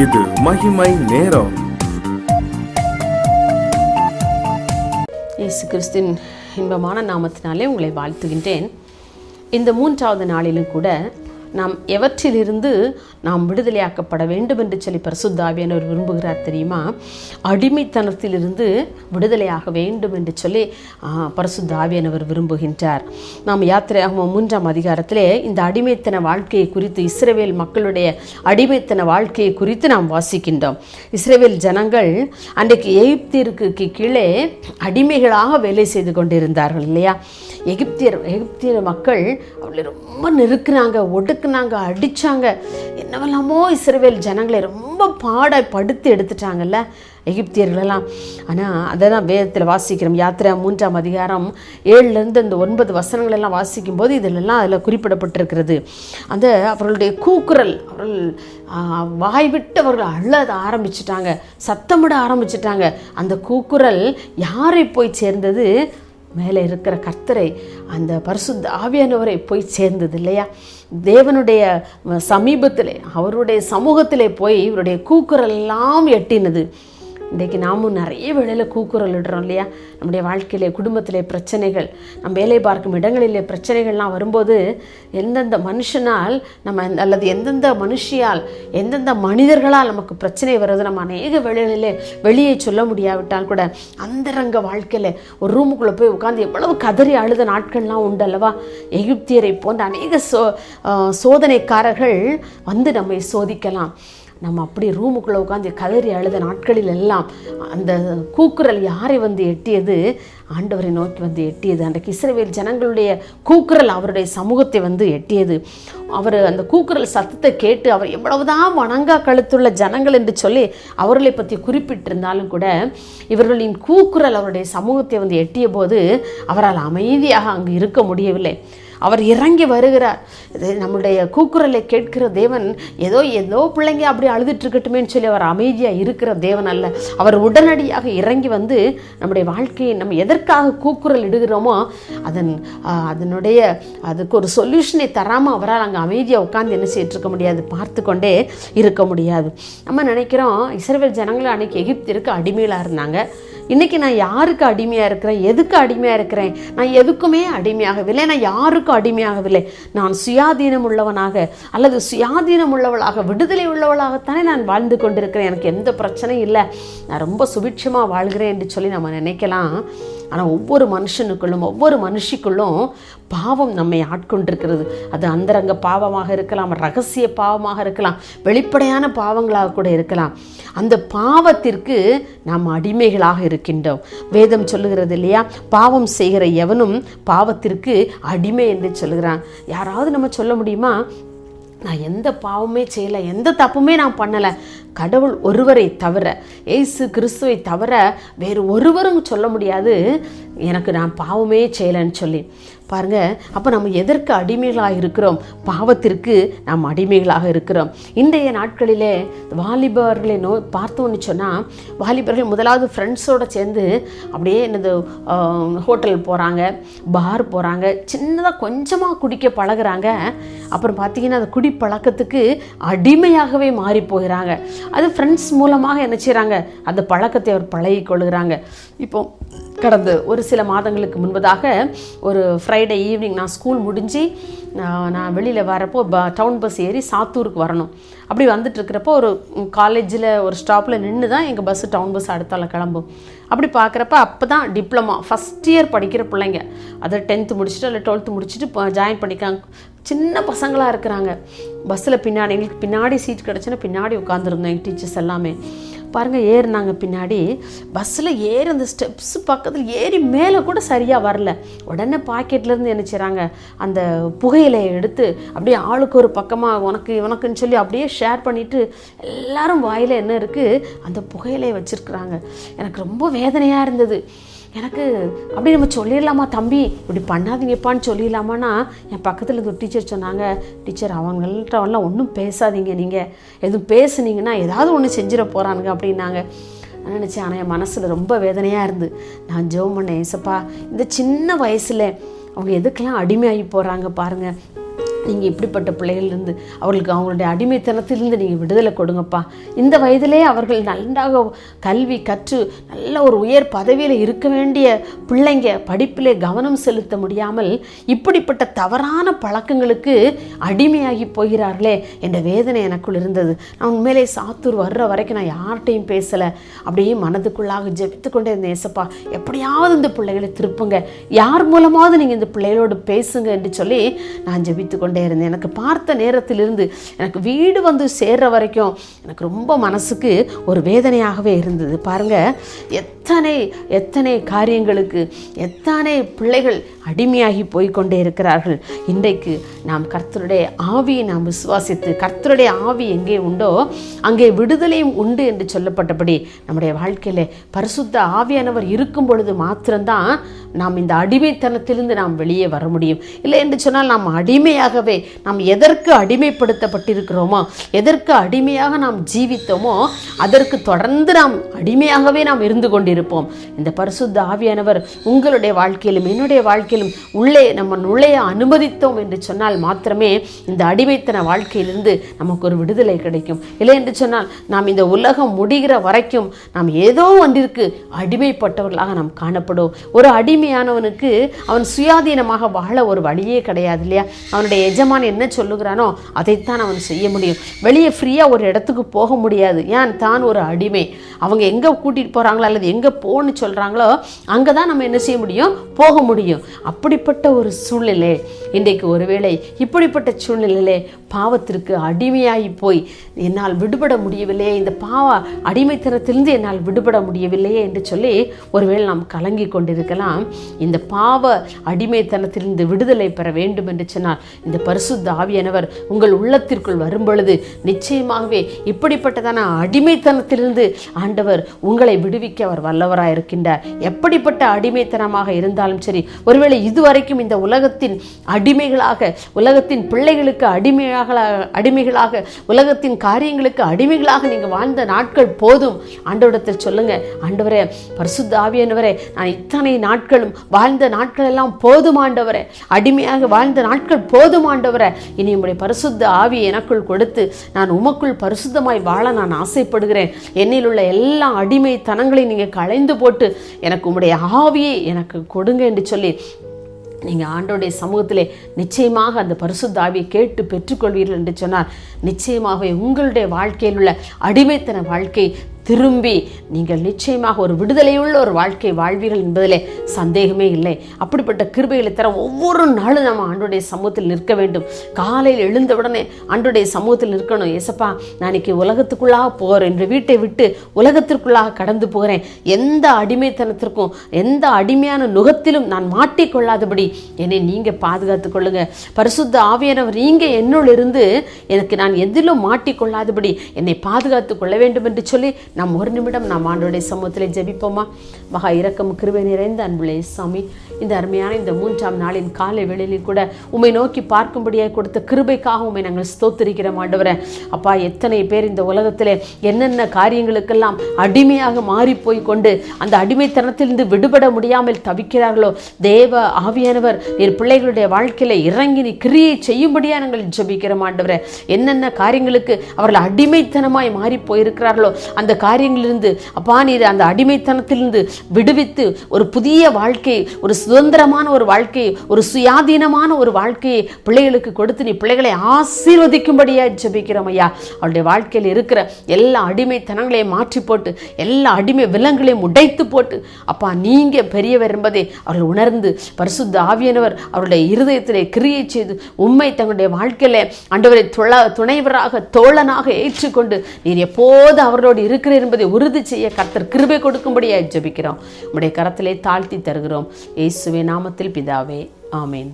இது மகிமை நேரம். இயேசு கிறிஸ்துவின் இன்பமான நாமத்தினாலே உங்களை வாழ்த்துகின்றேன். இந்த 3வது நாளிலும் கூட நாம் எவற்றிலிருந்து நாம் விடுதலையாக்கப்பட வேண்டும் என்று சொல்லி பரிசுத்த ஆவியானவர் விரும்புகிறார் தெரியுமா? அடிமைத்தனத்திலிருந்து விடுதலையாக வேண்டும் என்று சொல்லி பரிசுத்த ஆவியானவர் விரும்புகின்றார். நாம் யாத்திரையாகமம் 3ஆம் அதிகாரத்திலே இந்த அடிமைத்தன வாழ்க்கையை குறித்து, இஸ்ரவேல் மக்களுடைய அடிமைத்தன வாழ்க்கையை குறித்து நாம் வாசிக்கின்றோம். இஸ்ரவேல் ஜனங்கள் அன்றைக்கு எகிப்திற்கு கீழே அடிமைகளாக வேலை செய்து கொண்டிருந்தார்கள் இல்லையா? எகிப்திய மக்கள் அவளை ரொம்ப நெருக்குனாங்க, ஒடுக்குனாங்க, அடித்தாங்க, என்னவெல்லாமோ இஸ்ரவேல் ஜனங்களை ரொம்ப பாடப்படுத்தி எடுத்துட்டாங்கல்ல எகிப்தியர்களெல்லாம். ஆனால் அதை தான் வேதத்தில் வாசிக்கிறோம். யாத்திரை 3ஆம் அதிகாரம் 7லேருந்து அந்த 9 வசனங்களெல்லாம் வாசிக்கும் போது இதிலெல்லாம் அதில் குறிப்பிடப்பட்டிருக்கிறது. அந்த அவர்களுடைய கூக்குரல், அவர்கள் வாய்விட்டு அவர்கள் அழ ஆரம்பிச்சிட்டாங்க, சத்தமிட ஆரம்பிச்சிட்டாங்க. அந்த கூக்குரல் யாரை போய் சேர்ந்தது? மேலே இருக்கிற கர்த்தரை, அந்த பரிசுத்த ஆவியானவரை போய் சேர்ந்தது இல்லையா? தேவனுடைய சமீபத்திலே, அவருடைய சமூகத்திலே போய் இவருடைய கூக்குரல் எல்லாம் எட்டினது. இன்றைக்கு நாமும் நிறைய வேளையில் கூக்குரல் இடுறோம் இல்லையா? நம்முடைய வாழ்க்கையிலே, குடும்பத்திலே பிரச்சனைகள், நம்ம வேலை பார்க்கும் இடங்களிலே பிரச்சனைகள்லாம் வரும்போது எந்தெந்த மனுஷனால் நம்ம அல்லது எந்தெந்த மனுஷியால், எந்தெந்த மனிதர்களால் நமக்கு பிரச்சனை வருது நம்ம அநேக வேளைகளிலே வெளியே சொல்ல முடியாவிட்டால் கூட அந்தரங்க வாழ்க்கையில் ஒரு ரூமுக்குள்ளே போய் உட்காந்து எவ்வளவு கதறி அழுத நாட்கள்லாம் உண்டு அல்லவா? எகிப்தியரை போன்ற அநேக சோதனைக்காரர்கள் வந்து நம்மை சோதிக்கலாம். நம்ம அப்படி ரூமுக்குள்ளே உட்காந்து கதறி அழுத நாட்களில் எல்லாம் அந்த கூக்குரல் யாரை வந்து எட்டியது? ஆண்டவரை நோக்கி வந்து எட்டியது. அன்றைக்கு இஸ்ரவேல் ஜனங்களுடைய கூக்குரல் அவருடைய சமூகத்தை வந்து எட்டியது. அவர் அந்த கூக்குரல் சத்தத்தை கேட்டு அவர் எவ்வளவுதான் வணங்கா கழுத்துள்ள ஜனங்கள் என்று சொல்லி அவர்களை பற்றி குறிப்பிட்டிருந்தாலும் கூட இவர்களின் கூக்குரல் அவருடைய சமூகத்தை வந்து எட்டிய போது அவரால் அமைதியாக அங்கு இருக்க முடியவில்லை. அவர் இறங்கி வருகிறார். நம்முடைய கூக்குரலை கேட்கிற தேவன் ஏதோ பிள்ளைங்க அப்படி அழுதுட்டு இருக்கட்டுமேன்னு சொல்லி அவர் அமைதியாக இருக்கிற தேவன் அல்ல. அவர் உடனடியாக இறங்கி வந்து நம்முடைய வாழ்க்கையை நம்ம எதற்காக கூக்குரல் இடுகிறோமோ அதுக்கு ஒரு சொல்யூஷனை தராமல் அவரால் அங்கே அமைதியாக உட்காந்து என்ன செய்யிட்டு இருக்க முடியாது, பார்த்து கொண்டே இருக்க முடியாது. நம்ம நினைக்கிறோம் இஸ்ரவேல் ஜனங்கள் அன்னைக்கு எகிப்திற்கு அடிமையிலாக இருந்தாங்க. இன்றைக்கி நான் யாருக்கு அடிமையாக இருக்கிறேன்? எதுக்கு அடிமையாக இருக்கிறேன்? நான் எதுக்குமே அடிமையாகவில்லை, நான் யாருக்கும் அடிமையாகவில்லை. நான் சுயாதீனம் உள்ளவனாக அல்லது சுயாதீனம் உள்ளவளாக, விடுதலை உள்ளவளாகத்தானே நான் வாழ்ந்து கொண்டிருக்கிறேன். எனக்கு எந்த பிரச்சனையும் இல்லை, நான் ரொம்ப சுபிட்சமாக வாழ்கிறேன் என்று சொல்லி நம்ம நினைக்கலாம். ஆனால் ஒவ்வொரு மனுஷனுக்குள்ளும், ஒவ்வொரு மனுஷிக்குள்ளும் பாவம் நம்மை ஆட்கொண்டிருக்கிறது. அது அந்தரங்க பாவமாக இருக்கலாம், ரகசிய பாவமாக இருக்கலாம், வெளிப்படையான பாவங்களாக கூட இருக்கலாம். அந்த பாவத்திற்கு நாம் அடிமைகளாக இருக்கின்றோம். வேதம் சொல்லுகிறது இல்லையா? பாவம் செய்கிற எவனும் பாவத்திற்கு அடிமை என்று சொல்லுகிறான். யாராவது நம்ம சொல்ல முடியுமா, நான் எந்த பாவமே செய்யலை, எந்த தப்புமே நான் பண்ணலை, கடவுள் ஒருவரை தவிர, இயேசு கிறிஸ்துவை தவிர வேறு ஒருவரும் சொல்ல முடியாது எனக்கு நான் பாவமே செய்யலைன்னு சொல்லி. பாருங்க, அப்போ நம்ம எதற்கு அடிமைகளாக இருக்கிறோம்? பாவத்திற்கு நாம் அடிமைகளாக இருக்கிறோம். இன்றைய நாட்களிலே வாலிபர்களை பார்த்தோன்னு சொன்னால், வாலிபர்கள் முதலாவது ஃப்ரெண்ட்ஸோடு சேர்ந்து அப்படியே என்னது ஹோட்டல் போகிறாங்க, பார் போகிறாங்க, சின்னதாக கொஞ்சமாக குடிக்க பழகுறாங்க. அப்புறம் பார்த்திங்கன்னா அந்த குடி பழக்கத்துக்கு அடிமையாகவே மாறி போகிறாங்க. அது ஃப்ரெண்ட்ஸ் மூலமாக என்ன செய்கிறாங்க, அந்த பழக்கத்தை அவர் பழகி கொள்கிறாங்க. இப்போ கடந்த ஒரு சில மாதங்களுக்கு முன்பதாக ஒரு ஃப்ரைடே ஈவினிங் நான் ஸ்கூல் முடிஞ்சு நான் வெளியில் வரப்போ டவுன் பஸ் ஏறி சாத்தூருக்கு வரணும். அப்படி வந்துட்டுருக்கிறப்போ ஒரு காலேஜில் ஒரு ஸ்டாப்பில் நின்று தான் எங்கள் பஸ்ஸு டவுன் பஸ் அடுத்தால கிளம்பும். அப்படி பார்க்குறப்ப அப்போ தான் டிப்ளமா ஃபஸ்ட் இயர் படிக்கிற பிள்ளைங்க, அதை 10th முடிச்சுட்டு இல்லை 12th முடிச்சுட்டு ஜாயின் பண்ணிக்காங்க. சின்ன பசங்களாக இருக்கிறாங்க. பஸ்ஸில் பின்னாடி எங்களுக்கு பின்னாடி சீட் கிடச்சுன்னா பின்னாடி உட்காந்துருந்தோம் எங்கள் டீச்சர்ஸ் எல்லாமே. பாருங்கள், ஏறினாங்க பின்னாடி. பஸ்ஸில் ஏறி அந்த ஸ்டெப்ஸ் பக்கத்தில் ஏறி மேலே கூட சரியாக வரல. உடனே பாக்கெட்லேருந்து என்ன செய்கிறாங்க, அந்த புகையிலையை எடுத்து அப்படியே ஆளுக்கு ஒரு பக்கமாக உனக்குன்னு சொல்லி அப்படியே ஷேர் பண்ணிவிட்டு எல்லாரும் வாயில் என்ன இருக்குது அந்த புகையிலையை வச்சுருக்குறாங்க. எனக்கு ரொம்ப வேதனையாக இருந்தது. எனக்கு அப்படி நம்ம சொல்லிடலாமா, தம்பி இப்படி பண்ணாதீங்கப்பான்னு சொல்லிடலாமான்னா என் பக்கத்தில் இந்த டீச்சர் சொன்னாங்க, டீச்சர் அவங்கள்ட்டவெல்லாம் ஒன்றும் பேசாதீங்க, நீங்கள் எதுவும் பேசுனீங்கன்னா ஏதாவது ஒன்று செஞ்சிட போகிறானுங்க அப்படின்னாங்க. நான் நினச்சேன். ஆனால் என் மனசில் ரொம்ப வேதனையாக இருந்து நான் ஜெபம் பண்ணேன், ஏசப்பா இந்த சின்ன வயசில் அவங்க எதுக்கெல்லாம் அடிமையாகி போகிறாங்க பாருங்கள். நீங்கள் இப்படிப்பட்ட பிள்ளைகளிலிருந்து அவர்களுக்கு அவங்களுடைய அடிமைத்தனத்திலிருந்து நீங்கள் விடுதலை கொடுங்கப்பா. இந்த வயதிலே அவர்கள் நன்றாக கல்வி கற்று நல்ல ஒரு உயர் பதவியில் இருக்க வேண்டிய பிள்ளைங்க படிப்பிலே கவனம் செலுத்த முடியாமல் இப்படிப்பட்ட தவறான பழக்கங்களுக்கு அடிமையாகி போகிறார்களே என்ற வேதனை எனக்குள் இருந்தது. நான் உண்மையிலே சாத்தூர் வர்ற வரைக்கும் நான் யார்கிட்டையும் பேசலை. அப்படியே மனதுக்குள்ளாக ஜெபித்து கொண்டே இருந்தேன். ஏசப்பா, எப்படியாவது இந்த பிள்ளைகளை திருப்புங்க, யார் மூலமாவது நீங்கள் இந்த பிள்ளைகளோடு பேசுங்க என்று சொல்லி நான் ஜெபித்து கொண்டே இருந்தேன். எனக்கு பார்த்த நேரத்திலிருந்து எனக்கு வீடு வந்து சேர்ற வரைக்கும் எனக்கு ரொம்ப மனசுக்கு ஒரு வேதனையாகவே இருந்தது. பாருங்க, எத்தனை காரியங்களுக்கு எத்தனை பிள்ளைகள் அடிமையாகி போய்கொண்டே இருக்கிறார்கள். இன்றைக்கு நாம் கர்த்தருடைய ஆவியை நாம் விசுவாசித்து, கர்த்தருடைய ஆவி எங்கே உண்டோ அங்கே விடுதலையும் உண்டு என்று சொல்லப்பட்டபடி நம்முடைய வாழ்க்கையில பரிசுத்த ஆவியானவர் இருக்கும் பொழுது மாத்திரம்தான் நாம் இந்த அடிமைத்தனத்திலிருந்து நாம் வெளியே வர முடியும். இல்லை என்று சொன்னால் நாம் அடிமையாகவே, நாம் எதற்கு அடிமைப்படுத்தப்பட்டிருக்கிறோமோ, எதற்கு அடிமையாக நாம் ஜீவித்தோமோ அதற்கு தொடர்ந்து நாம் அடிமையாகவே நாம் இருந்து கொண்டிருப்போம். இந்த பரிசுத்த ஆவியானவர் உங்களுடைய வாழ்க்கையிலும் என்னுடைய வாழ்க்கையிலும் உள்ளே நம்ம நுழைய அனுமதித்தோம் என்று சொன்னால் மாத்திரமே இந்த அடிமைத்தன வாழ்க்கையிலிருந்து நமக்கு ஒரு விடுதலை கிடைக்கும். இல்லை என்று சொன்னால் நாம் இந்த உலகம் முடிகிற வரைக்கும் நாம் ஏதோ ஒன்றிற்கு அடிமைப்பட்டவர்களாக நாம் காணப்படுவோம். ஒரு அடிமையானவனுக்கு அவன் சுயாதீனமாக வாழ ஒரு வழியே கிடையாது இல்லையா? அவனுடைய எஜமான் என்ன சொல்லுகிறானோ அதைத்தான் அவன் செய்ய முடியும். வெளியே ஃப்ரீயாக ஒரு இடத்துக்கு போக முடியாது. ஏன்? தான் ஒரு அடிமை. அவங்க எங்கே கூட்டிகிட்டு போகிறாங்களோ அல்லது எங்கே போன்னு சொல்கிறாங்களோ அங்கே தான் நம்ம என்ன செய்ய முடியும்? போக முடியும். அப்படிப்பட்ட ஒரு சூழ்நிலை இன்றைக்கு ஒருவேளை இப்படிப்பட்ட சூழ்நிலையிலே பாவத்திற்கு அடிமையாகி போய் என்னால் விடுபட முடியவில்லையே, இந்த பாவ அடிமைத்தனத்திலிருந்து என்னால் விடுபட முடியவில்லையே என்று சொல்லி ஒருவேளை நாம் கலங்கி கொண்டிருக்கலாம். இந்த பாவ அடிமைத்தனத்திலிருந்து விடுதலை பெற வேண்டும் என்று சொன்னால் இந்த பரிசுத்த ஆவியானவர் உங்கள் உள்ளத்திற்குள் வரும் பொழுது நிச்சயமாகவே இப்படிப்பட்டதான அடிமைத்தனத்திலிருந்து ஆண்டவர் உங்களை விடுவிக்க அவர் வல்லவராக இருக்கின்றார். எப்படிப்பட்ட அடிமைத்தனமாக இருந்தாலும் சரி, ஒருவேளை இதுவரைக்கும் இந்த உலகத்தின் அடிமைகளாக, உலகத்தின் பிள்ளைகளுக்கு அடிமைகளாக, உலகத்தின் காரியங்களுக்கு அடிமைகளாக நீங்கள் வாழ்ந்த நாட்கள் போதும். ஆண்டவரிடத்தில் சொல்லுங்க, ஆண்டவரே, பரிசுத்த ஆவியானவரே, நான் இத்தனை நாட்களும் வாழ்ந்த நாட்கள் எல்லாம் போதும் ஆண்டவரே, அடிமையாக வாழ்ந்த நாட்கள் போதும் ஆண்டவரே, இனி உம்முடைய பரிசுத்த ஆவியை எனக்குள் கொடுத்து நான் உமக்குள் பரிசுத்தமாய் வாழ நான் ஆசைப்படுகிறேன். என்னில் உள்ள எல்லா அடிமைத்தனங்களையும் நீங்கள் களைந்து போட்டு எனக்கு உம்முடைய ஆவியை எனக்கு கொடுங்க என்று சொல்லி நீங்கள் ஆண்டோடைய சமூகத்திலே நிச்சயமாக அந்த பரிசுத்த ஆவியை கேட்டு பெற்றுக்கொள்வீர்கள் என்று சொன்னார். நிச்சயமாகவே உங்களுடைய வாழ்க்கையில் உள்ள அடிமைத்தன வாழ்க்கை திரும்பி நீங்கள் நிச்சயமாக ஒரு விடுதலையுள்ள ஒரு வாழ்க்கை வாழ்வீர்கள் என்பதிலே சந்தேகமே இல்லை. அப்படிப்பட்ட கிருபைகளை தர ஒவ்வொரு நாளும் நம்ம ஆண்டோடைய சமூகத்தில் நிற்க வேண்டும். காலையில் எழுந்தவுடனே ஆண்டோடைய சமூகத்தில் நிற்கணும். ஏசப்பா, நான் இன்னைக்கு உலகத்துக்குள்ளாக போகிறேன், என்று வீட்டை விட்டு உலகத்திற்குள்ளாக கடந்து போகிறேன். எந்த அடிமைத்தனத்திற்கும் எந்த அடிமையான நுகத்திலும் நான் மாட்டிக்கொள்ளாதபடி என்னை நீங்கள் பாதுகாத்து கொள்ளுங்க. பரிசுத்த ஆவியானவர் நீங்கள் என்னுள் இருந்து எனக்கு நான் எதிலும் மாட்டிக்கொள்ளாதபடி என்னை பாதுகாத்து கொள்ள வேண்டும் என்று சொல்லி நாம் ஒரு நிமிடம் நாம் ஆண்டவருடைய சமூகத்திலே ஜெபிப்போமா? மகா இரக்கம் கிருபை நிறைந்த அன்புள்ளே சாமி, இந்த அருமையான இந்த 3ஆம் நாளின் காலை வேளையில் கூட உம்மை நோக்கி பார்க்கும்படியாக கொடுத்த கிருபைக்காக உம்மை நாங்கள் ஸ்தோத்திரிக்கிறோம் ஆண்டவரே. அப்பா, எத்தனை பேர் இந்த உலகத்திலே என்னென்ன காரியங்களுக்கெல்லாம் அடிமையாக மாறி போய் கொண்டு அந்த அடிமைத்தனத்திலிருந்து விடுபட முடியாமல் தவிக்கிறார்களோ, தேவ ஆவியானவர் நீர் பிள்ளைகளுடைய வாழ்க்கையில இறங்கி நீ கிரியை செய்யும்படியாக நாங்கள் ஜெபிக்கிறோம் ஆண்டவரே. என்னென்ன காரியங்களுக்கு அவர்கள் அடிமைத்தனமாய் மாறி போயிருக்கிறார்களோ அந்த காரியங்களிலிருந்து அப்பா நீர் அந்த அடிமைத்தனத்திலிருந்து விடுவித்து ஒரு புதிய வாழ்க்கை, ஒரு சுதந்திரமான ஒரு வாழ்க்கை, ஒரு சுயாதீனமான ஒரு வாழ்க்கையை பிள்ளைகளுக்கு கொடுத்து நீ பிள்ளைகளை ஆசீர்வதிக்கும்படியா ஜெபிக்கிறோம் ஐயா. அவருடைய வாழ்க்கையில் இருக்கிற எல்லா அடிமைத்தனங்களையும் மாற்றி போட்டு எல்லா அடிமை விலங்குகளையும் உடைத்து போட்டு அப்பா நீங்க பெரியவர் என்பதை அவர்கள் உணர்ந்து பரிசுத்த ஆவியானவர் அவருடைய இருதயத்திலே கிரியை செய்து உம்மை தங்களுடைய வாழ்க்கையில ஆண்டவரை துணைவராக தோழனாக ஏற்றுக்கொண்டு நீர் எப்போது அவர்களோடு இருக்கிற என்பதை உறுதி செய்ய கர்த்தர் கிருபை கொடுக்கும்படியாக ஜெபிக்கிறோம். உம்முடைய கரத்திலே தாழ்த்தி தருகிறோம். இயேசுவின் நாமத்தில் பிதாவே, ஆமேன்.